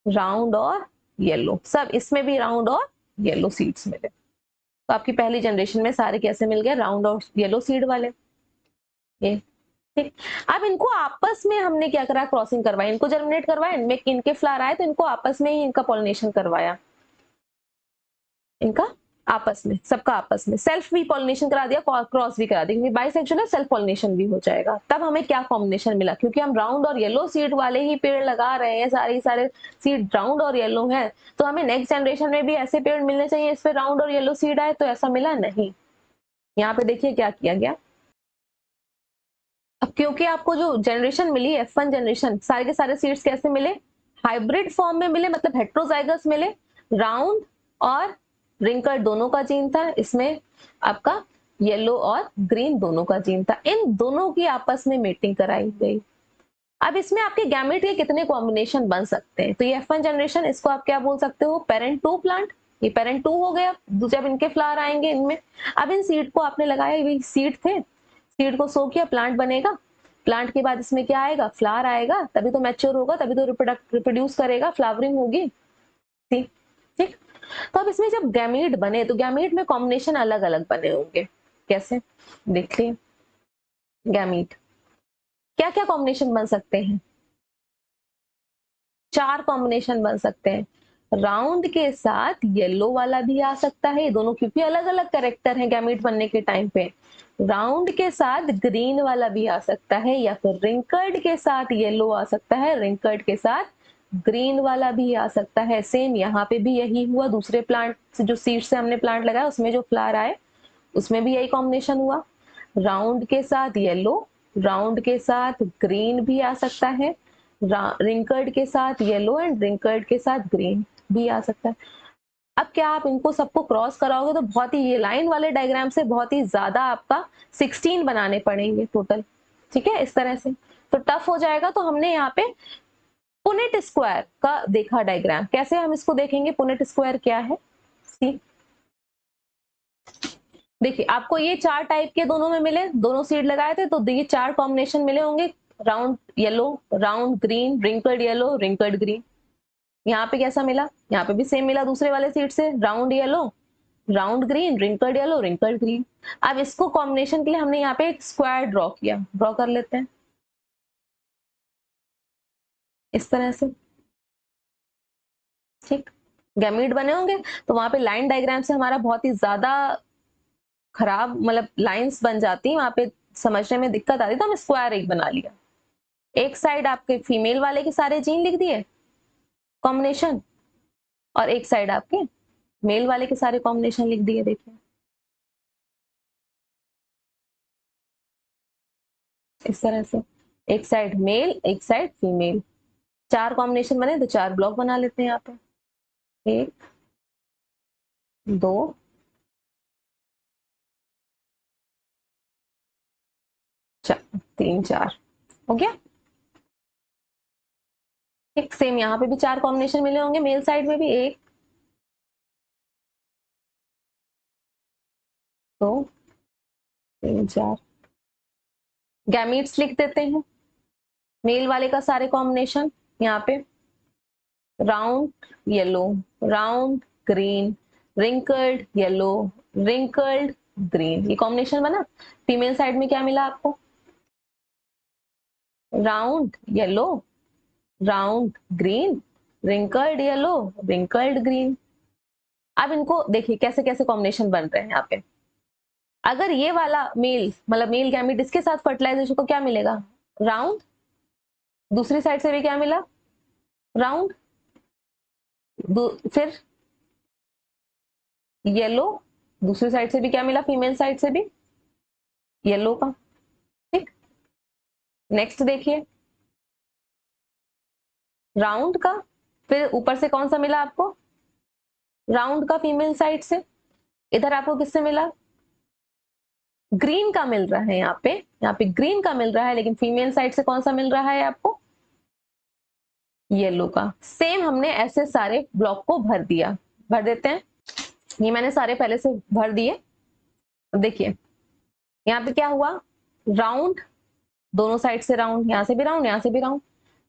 Speaker 1: राउंड और येलो, सब इसमें भी राउंड और येलो सीड्स मिले। तो आपकी पहली जनरेशन में सारे कैसे मिल गए, राउंड और येलो सीड वाले, ये ठीक। अब इनको आपस में हमने क्या करा, क्रॉसिंग करवाई, इनको जर्मिनेट करवाया, इनमें इनके फ्लावर आए तो इनको आपस में ही इनका पॉलिनेशन करवाया, इनका आपस में, सबका आपस में सेल्फ भी पॉलिनेशन करा दिया, क्रॉस भी करा दिया, क्योंकि बाइसेक्सुअल है, सेल्फ पॉलिनेशन भी हो जाएगा। तब हमें क्या कॉम्बिनेशन मिला, क्योंकि हम राउंड और येलो सीड वाले ही पेड़ लगा रहे हैं, सारे सीड राउंड और येलो है, तो हमें नेक्स्ट जनरेशन में भी ऐसे पेड़ मिलने चाहिए इस पे राउंड और येलो सीड आए, तो ऐसा मिला नहीं। यहाँ पे देखिए क्या किया गया, अब क्योंकि आपको जो जनरेशन मिली F1 जनरेशन, सारे के सारे सीड्स कैसे मिले, हाइब्रिड फॉर्म में मिले, मतलब हेट्रोजाइगस मिले, राउंड और रिंकल दोनों का जीन था, इसमें आपका येलो और ग्रीन दोनों का जीन था, इन दोनों की आपस में मेटिंग कराई गई। अब इसमें आपके गैमेट के कितने कॉम्बिनेशन बन सकते हैं, तो ये F1 जनरेशन, इसको आप क्या बोल सकते हो, पेरेंट 2 प्लांट। ये पेरेंट 2 हो गया, जब इनके फ्लावर आएंगे इनमें। अब इन सीड को आपने लगाया, ये सीड थे, सीड को सो किया, प्लांट बनेगा। प्लांट के बाद इसमें क्या आएगा, फ्लावर आएगा, तभी तो मैच्योर होगा, तभी तो रिप्रोड्यूस करेगा, फ्लावरिंग होगी। ठीक ठीक। तो अब इसमें जब गैमीट बने तो गैमीट में कॉम्बिनेशन अलग अलग बने होंगे। कैसे, देखिए गैमीट क्या क्या कॉम्बिनेशन बन सकते हैं, 4 कॉम्बिनेशन बन सकते हैं। राउंड के साथ येलो वाला भी आ सकता है, ये दोनों क्योंकि अलग अलग कैरेक्टर हैं गैमीट बनने के टाइम पे। राउंड के साथ ग्रीन वाला भी आ सकता है, या फिर रिंकल्ड के साथ येलो आ सकता है, रिंकल्ड के साथ ग्रीन वाला भी आ सकता है। सेम यहाँ पे भी यही हुआ, दूसरे प्लांट से जो सीड से हमने प्लांट लगाया उसमें जो फ्लावर आए उसमें भी यही कॉम्बिनेशन हुआ। राउंड के साथ येलो, राउंड के साथ ग्रीन भी आ सकता है, रिंकर्ड के साथ येलो एंड रिंकर्ड के साथ ग्रीन भी आ सकता है। अब क्या आप इनको सबको क्रॉस कराओगे तो बहुत ही, ये लाइन वाले डायग्राम से बहुत ही ज्यादा आपका 16 बनाने पड़ेंगे टोटल। ठीक है, इस तरह से तो टफ हो जाएगा। तो हमने यहाँ पे पुनेट स्क्वायर का देखा डायग्राम, कैसे हम इसको देखेंगे, पुनेट स्क्वायर क्या है। सी देखिए, आपको ये 4 टाइप के दोनों में मिले, दोनों सीड लगाए थे तो ये 4 कॉम्बिनेशन मिले होंगे, round yellow, round green, wrinkled yellow, wrinkled green. यहाँ पे कैसा मिला, यहाँ पे भी सेम मिला दूसरे वाले सीड से, round yellow, round green, wrinkled yellow, wrinkled green. अब इसको कॉम्बिनेशन के लिए हमने यहाँ पे एक स्क्वायर ड्रॉ किया, ड्रॉ कर लेते हैं इस तरह से। ठीक, गैमीट बने होंगे तो वहां पे लाइन डायग्राम से हमारा बहुत ही ज्यादा खराब, मतलब लाइंस बन जाती, वहां पे समझने में दिक्कत आती, तो हम स्क्वायर एक बना लिया। एक साइड आपके फीमेल वाले के सारे जीन लिख दिए कॉम्बिनेशन, और एक साइड आपके मेल वाले के सारे कॉम्बिनेशन लिख दिए। देखिए इस तरह से, एक साइड मेल एक साइड फीमेल, 4 कॉम्बिनेशन बने तो 4 ब्लॉक बना लेते हैं यहाँ पे, 1 2 4, 3 4 हो गया। एक सेम यहाँ पे भी 4 कॉम्बिनेशन मिले होंगे, मेल साइड में भी 1 2 3 4। गैमीट्स लिख देते हैं, मेल वाले का सारे कॉम्बिनेशन यहाँ पे, round yellow, round green, wrinkled yellow, wrinkled green, ये कॉम्बिनेशन बना। फीमेल साइड में क्या मिला आपको, round yellow, round green, wrinkled yellow, wrinkled green. अब इनको देखिए कैसे कैसे कॉम्बिनेशन बन रहे हैं यहाँ पे। अगर ये वाला मेल, मतलब मेल गैमीट, इसके साथ फर्टिलाइजेशन को क्या मिलेगा, राउंड, दूसरी साइड से भी क्या मिला, राउंड, फिर येलो, दूसरी साइड से भी क्या मिला, फीमेल साइड से भी येलो का। ठीक, नेक्स्ट देखिए, राउंड का, फिर ऊपर से कौन सा मिला आपको, राउंड का फीमेल साइड से। इधर आपको किससे मिला, ग्रीन का मिल रहा है, यहाँ पे ग्रीन का मिल रहा है, लेकिन फीमेल साइड से कौन सा मिल रहा है आपको, येलो का। सेम हमने ऐसे सारे ब्लॉक को भर दिया, भर देते हैं। ये मैंने सारे पहले से भर दिए। देखिए यहाँ पे क्या हुआ, राउंड, दोनों साइड से राउंड, यहाँ से भी राउंड, यहाँ से भी राउंड,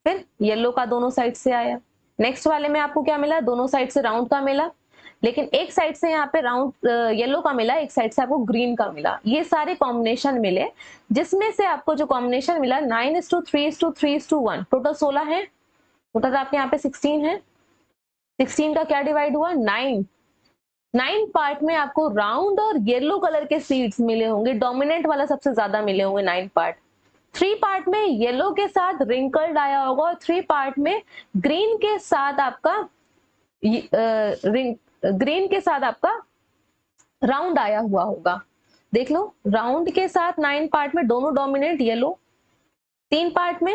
Speaker 1: फिर येलो का दोनों साइड से आया। नेक्स्ट वाले में आपको क्या मिला, दोनों साइड से राउंड का मिला, लेकिन एक साइड से यहाँ पे राउंड येलो का मिला, एक साइड से आपको ग्रीन का मिला। ये सारे कॉम्बिनेशन मिले, जिसमें से आपको जो कॉम्बिनेशन मिला 9:3:3:1, टोटल 16 है। टोटल आपके यहाँ पे 16 है। 16 का क्या डिवाइड हुआ, 9 पार्ट में आपको राउंड और येलो कलर के सीड्स मिले होंगे, डोमिनेंट वाला सबसे ज्यादा मिले होंगे 9 पार्ट। 3 पार्ट में येलो के साथ रिंकल्ड आया होगा, और 3 पार्ट में ग्रीन के साथ आपका ग्रीन के साथ आपका राउंड आया हुआ होगा। देख लो, राउंड के साथ 9 पार्ट में दोनों डोमिनेंट येलो, 3 पार्ट में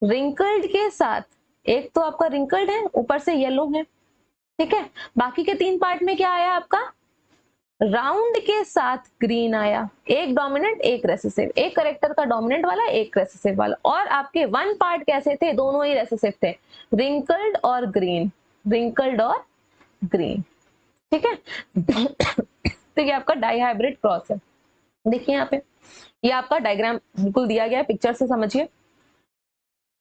Speaker 1: रिंकल्ड के साथ, एक तो आपका रिंकल्ड है ऊपर से येलो है। ठीक है, बाकी के 3 पार्ट में क्या आया आपका, राउंड के साथ ग्रीन आया, एक डोमिनेंट एक रेसेसिव, एक करेक्टर का डोमिनेंट वाला एक रेसेसिव वाला, और आपके वन पार्ट कैसे थे, दोनों ही रेसेसिव थे, रिंकल्ड और ग्रीन, रिंकल्ड और ग्रीन। ठीक है तो ये आपका डाइहाइब्रिड क्रॉस है। देखिए यहाँ पे ये आपका डायग्राम बिल्कुल दिया गया है, पिक्चर से समझिए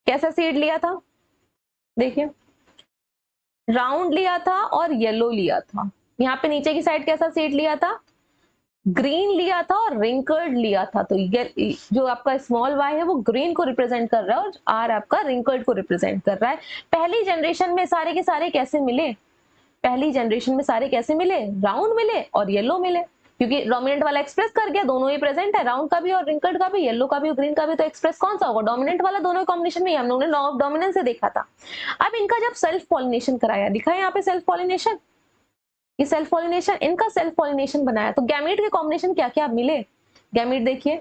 Speaker 1: कैसा सीड लिया था। देखिए राउंड लिया था और येलो लिया था, यहाँ पे नीचे की साइड कैसा सीड लिया था, ग्रीन लिया था और रिंकल्ड लिया था। तो ये जो आपका स्मॉल y है वो ग्रीन को रिप्रेजेंट कर रहा है और r आपका रिंकल्ड को रिप्रेजेंट कर रहा है। पहली जनरेशन में सारे के सारे कैसे मिले, पहली जनरेशन में सारे कैसे मिले, राउंड मिले और येलो मिले, क्योंकि डोमिनेंट वाला एक्सप्रेस कर गया, दोनों ही प्रेजेंट है, राउंड का भी और रिंकल्ड का भी, येलो का भी और ग्रीन का भी। तो एक्सप्रेस कौन सा होगा, डोमिनेंट वाला। दोनों कॉम्बिनेशन में हम लोगों ने लॉ ऑफ डोमिनेंस से देखा था। अब इनका जब सेल्फ पॉलिनेशन कराया, दिखा है यहाँ पे सेल्फ पॉलिनेशन, ये सेल्फ पॉलिनेशन, इनका सेल्फ पॉलिनेशन बनाया, तो गैमीट के कॉम्बिनेशन क्या क्या मिले। गैमीट देखिए,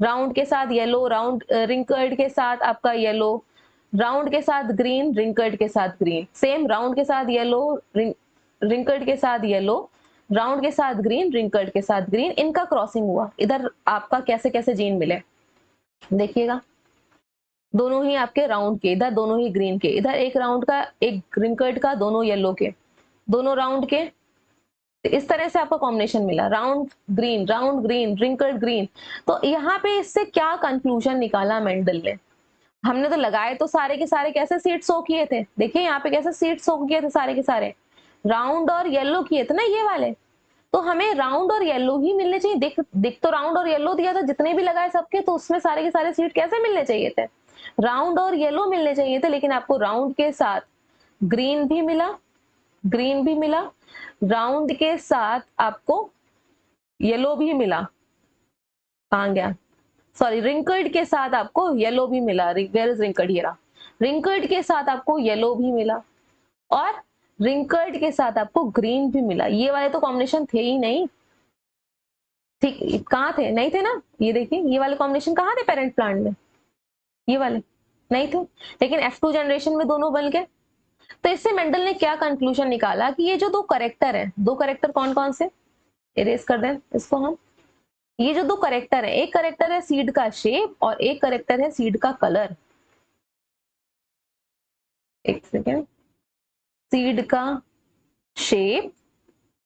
Speaker 1: राउंड के साथ येलो, राउंड रिंकल्ड के साथ आपका येलो, राउंड के साथ ग्रीन, रिंकल्ड के साथ ग्रीन, सेम राउंड के साथ येलो, रिंकल्ड के साथ येलो, राउंड के साथ ग्रीन, रिंकल्ड के साथ ग्रीन, इनका क्रॉसिंग हुआ। इधर आपका कैसे कैसे जीन मिले देखिएगा, दोनों ही आपके राउंड के, इधर दोनों ही ग्रीन के, इधर एक राउंड का एक रिंकल्ड का, दोनों येलो के, दोनों राउंड के। इस तरह से आपको कॉम्बिनेशन मिला, राउंड ग्रीन, रिंकल्ड ग्रीन। तो यहाँ पे इससे क्या कंक्लूजन निकाला मेंडल ने, हमने तो लगाए तो सारे के सारे कैसे सीड सो किए थे, देखिए यहाँ पे कैसे सीड सो किए थे, सारे के सारे राउंड और येलो किए थे ना ये वाले, तो हमें राउंड और येलो ही मिलने चाहिए। दिख तो राउंड और येलो दिया था, जितने भी लगाए सबके, तो उसमें सारे के सारे सीड कैसे मिलने चाहिए थे, राउंड और येलो मिलने चाहिए थे, लेकिन आपको राउंड के साथ ग्रीन भी मिला, ग्रीन भी मिला, राउंड के साथ आपको येलो भी मिला, कहां गया, सॉरी रिंकल्ड के साथ आपको येलो भी मिला, वेयर इज रिंकल्ड, ये रहा, रिंकल्ड के साथ आपको येलो भी मिला और रिंकल्ड के साथ आपको ग्रीन भी मिला। ये वाले तो कॉम्बिनेशन थे ही नहीं, ठीक कहाँ थे, नहीं थे ना। ये देखिए ये वाले कॉम्बिनेशन कहाँ थे पेरेंट प्लांट में, ये वाले नहीं थे, लेकिन F2 जनरेशन में दोनों बन गए। तो इससे मेंडल ने क्या कंक्लूजन निकाला कि ये जो दो करेक्टर है, दो करेक्टर कौन कौन से, इरेज कर दें इसको हम, ये जो दो करेक्टर है, एक करेक्टर है सीड का शेप और एक करेक्टर है सीड का कलर। एक सेकेंड, सीड का शेप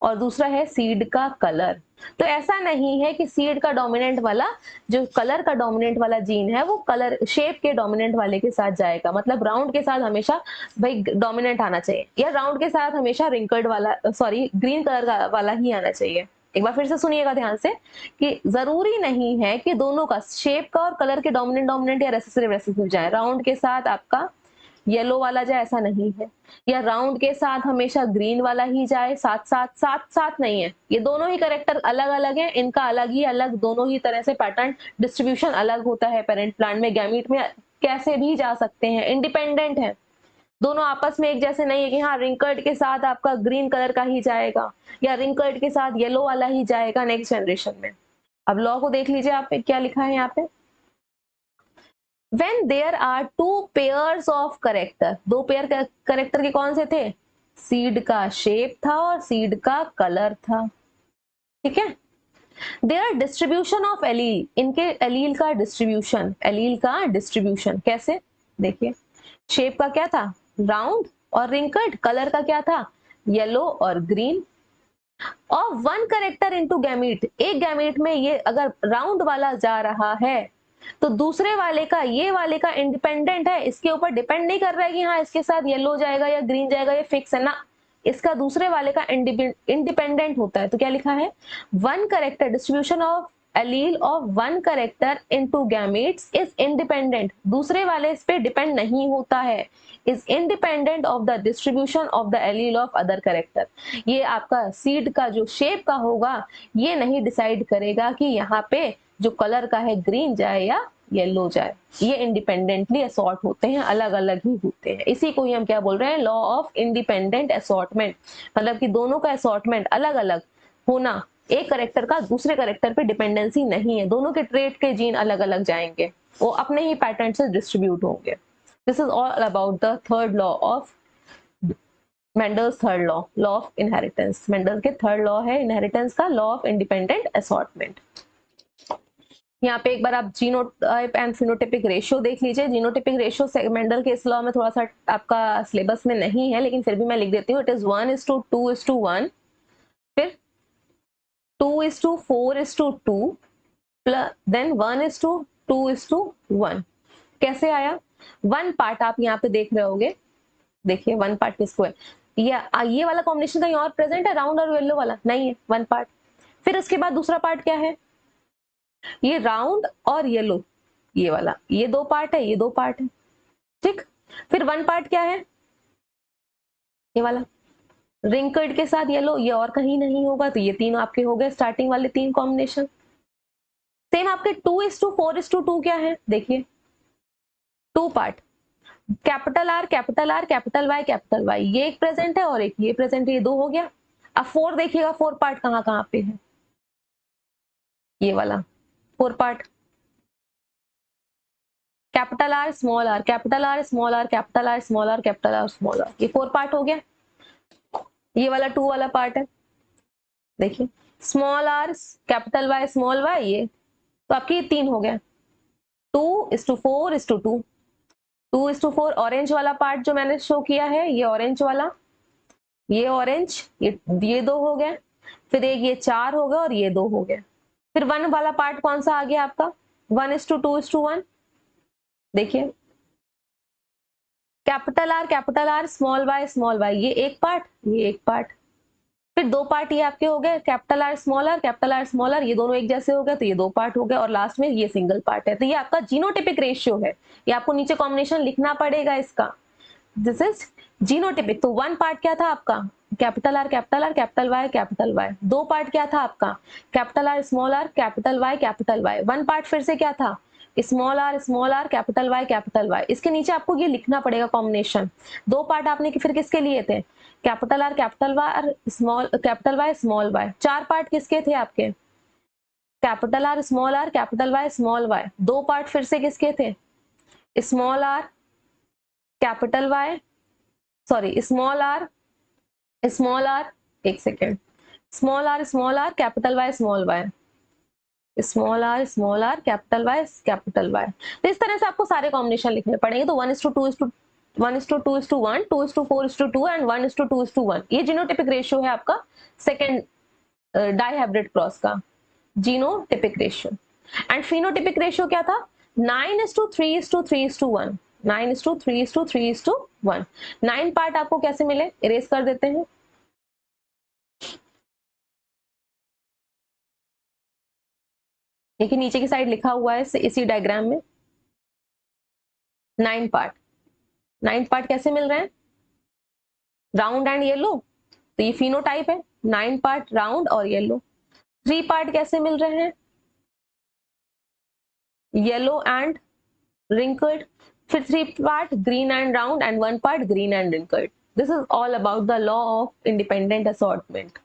Speaker 1: और दूसरा है सीड का कलर। तो ऐसा नहीं है कि सीड का डोमिनेंट वाला, जो कलर का डोमिनेंट वाला जीन है, वो कलर शेप के डोमिनेंट वाले के साथ जाएगा, मतलब राउंड के साथ हमेशा भाई डोमिनेंट आना चाहिए, या राउंड के साथ हमेशा रिंकल्ड वाला, सॉरी ग्रीन कलर का वाला ही आना चाहिए। एक बार फिर से सुनिएगा ध्यान से कि जरूरी नहीं है कि दोनों का, शेप का और कलर के डोमिनेंट डोमिनेंट या रेसेसिव रेसेसिव जाए, राउंड के साथ आपका येलो वाला जाए ऐसा नहीं है, या राउंड के साथ हमेशा ग्रीन वाला ही जाए, साथ साथ साथ साथ नहीं है। ये दोनों ही करेक्टर अलग अलग हैं, इनका अलग ही अलग दोनों ही तरह से पैटर्न डिस्ट्रीब्यूशन अलग होता है पेरेंट प्लांट में। गैमीट में कैसे भी जा सकते हैं, इंडिपेंडेंट है, दोनों आपस में एक जैसे नहीं है कि हाँ रिंकल्ड के साथ आपका ग्रीन कलर का ही जाएगा या रिंकल्ड के साथ येलो वाला ही जाएगा नेक्स्ट जनरेशन में। अब लॉ को देख लीजिए आप क्या लिखा है यहाँ पे, when there are two pairs of character, दो पेयर करेक्टर के कौन से थे, सीड का शेप था और सीड का कलर था, ठीक है। देयर डिस्ट्रीब्यूशन ऑफ एलील, इनके एलील का डिस्ट्रीब्यूशन, एलील का डिस्ट्रीब्यूशन कैसे, देखिए शेप का क्या था राउंड और रिंकल्ड, कलर का क्या था येलो और ग्रीन, और वन करेक्टर इनटू गैमीट, एक गैमीट में ये अगर राउंड वाला जा रहा है तो दूसरे वाले का, ये वाले का इंडिपेंडेंट है, इसके ऊपर डिपेंड नहीं कर रहा है कि हाँ इसके साथ येलो जाएगा या ग्रीन जाएगा, ये फिक्स है ना, इसका दूसरे वाले का इंडिपेंडेंट होता है। तो क्या लिखा है, one character distribution of allele of one character into gametes is independent, दूसरे वाले इस पे डिपेंड नहीं होता है, is independent of the distribution of the allele of other character. ये आपका सीड का जो शेप का होगा ये नहीं डिसाइड करेगा कि यहाँ पे जो कलर का है ग्रीन जाए या येलो जाए, ये इंडिपेंडेंटली असॉर्ट होते हैं, अलग अलग ही होते हैं। इसी को ही हम क्या बोल रहे हैं, लॉ ऑफ इंडिपेंडेंट असॉर्टमेंट, मतलब कि दोनों का असॉर्टमेंट अलग अलग होना, एक करेक्टर का दूसरे करेक्टर पे डिपेंडेंसी नहीं है, दोनों के ट्रेट के जीन अलग अलग जाएंगे, वो अपने ही पैटर्न से डिस्ट्रीब्यूट होंगे। This is all about the third law of Mendel's third law, law of inheritance, Mendel के थर्ड लॉ है इनहेरिटेंस का, लॉ ऑफ इंडिपेंडेंट असॉर्टमेंट। यहाँ पे एक बार आप जीनोटाइप एंड फिनोटाइपिक रेशियो देख लीजिए। जीनोटाइपिक रेशियो मेंडल के इस लॉ में थोड़ा सा आपका सिलेबस में नहीं है, लेकिन फिर भी मैं लिख देती हूँ। इट इज 1:2:1, फिर 2:4:2, देन 1:2:1। कैसे आया? वन पार्ट आप यहाँ पे देख रहे होगे, देखिए वन पार्ट किसको है, ये वाला कॉम्बिनेशन कहीं और प्रेजेंट है, राउंड और येलो वाला? नहीं है, वन पार्ट। फिर उसके बाद दूसरा पार्ट क्या है? ये राउंड और येलो, ये वाला, ये दो पार्ट है, ये दो पार्ट है, ठीक। फिर वन पार्ट क्या है? ये वाला रिंकल्ड के साथ येलो, ये और कहीं नहीं होगा, तो ये तीन आपके हो गए स्टार्टिंग वाले तीन कॉम्बिनेशन। सेम आपके 2:4:2 क्या है? देखिए two part, capital R capital R capital Y capital Y, ये एक प्रेजेंट है और एक ये प्रेजेंट है, ये दो हो गया। अब फोर देखिएगा, फोर पार्ट कहाँ कहाँ पे है? ये वाला four part, capital R small R capital R small R capital R small R capital R small R, ये फोर पार्ट हो गया। ये वाला टू वाला पार्ट है, देखिए small R capital Y small Y, ये तो आपके ये तीन हो गया। 2:4:2, 2:4। ऑरेंज वाला पार्ट जो मैंने शो किया है, ये ऑरेंज वाला, ये ऑरेंज, ये दो हो गए। फिर एक ये चार हो गया और ये दो हो गया। फिर वन वाला पार्ट कौन सा आ गया आपका? 1:2:1। देखिए कैपिटल आर स्मॉल वाई, ये एक पार्ट, ये एक पार्ट। फिर दो पार्ट ये आपके हो गए, कैपिटल आर स्मॉल आर, ये दोनों एक जैसे हो गए, तो ये दो पार्ट हो गए, और लास्ट में ये सिंगल पार्ट है। तो ये आपका जीनोटिपिक रेशियो है। ये आपको नीचे कॉम्बिनेशन लिखना पड़ेगा इसका, दिस इज जीनोटिपिक। तो वन पार्ट क्या था आपका? Capital R capital Y. दो पार्ट क्या था आपका? Capital R capital Y. One part फिर से क्या था? Small R capital Y. इसके नीचे आपको ये लिखना पड़ेगा कॉम्बिनेशन। दो पार्ट आपने फिर किसके लिए थे? Capital R capital Y small Y. चार पार्ट किसके थे आपके? Capital R capital Y small Y. दो पार्ट फिर से किसके थे? Small R capital Y, sorry small R, एक second, small R capital Y small Y, small R capital Y. तो इस तरह से आपको सारे कॉम्बिनेशन लिखने पड़ेंगे। तो 1:2:1, 2:4:2 एंड 1:2:1, ये जीनोटिपिक रेशियो है आपका सेकेंड डाइहाइब्रिड क्रॉस का genotypic ratio. And phenotypic ratio क्या था? 9:3:3:1, 9:3:3:1। 9 पार्ट आपको कैसे मिले? इरेज कर देते हैं। देखिए नीचे की साइड लिखा हुआ है इसी डायग्राम में 9 पार्ट। 9 पार्ट कैसे मिल रहे हैं? राउंड एंड येलो, तो ये फिनोटाइप है। 9 पार्ट राउंड और येलो। 3 पार्ट कैसे मिल रहे हैं? येलो एंड wrinkled, फिर 3 part green and round and 1 part green and wrinkled. This is all about the law of independent assortment.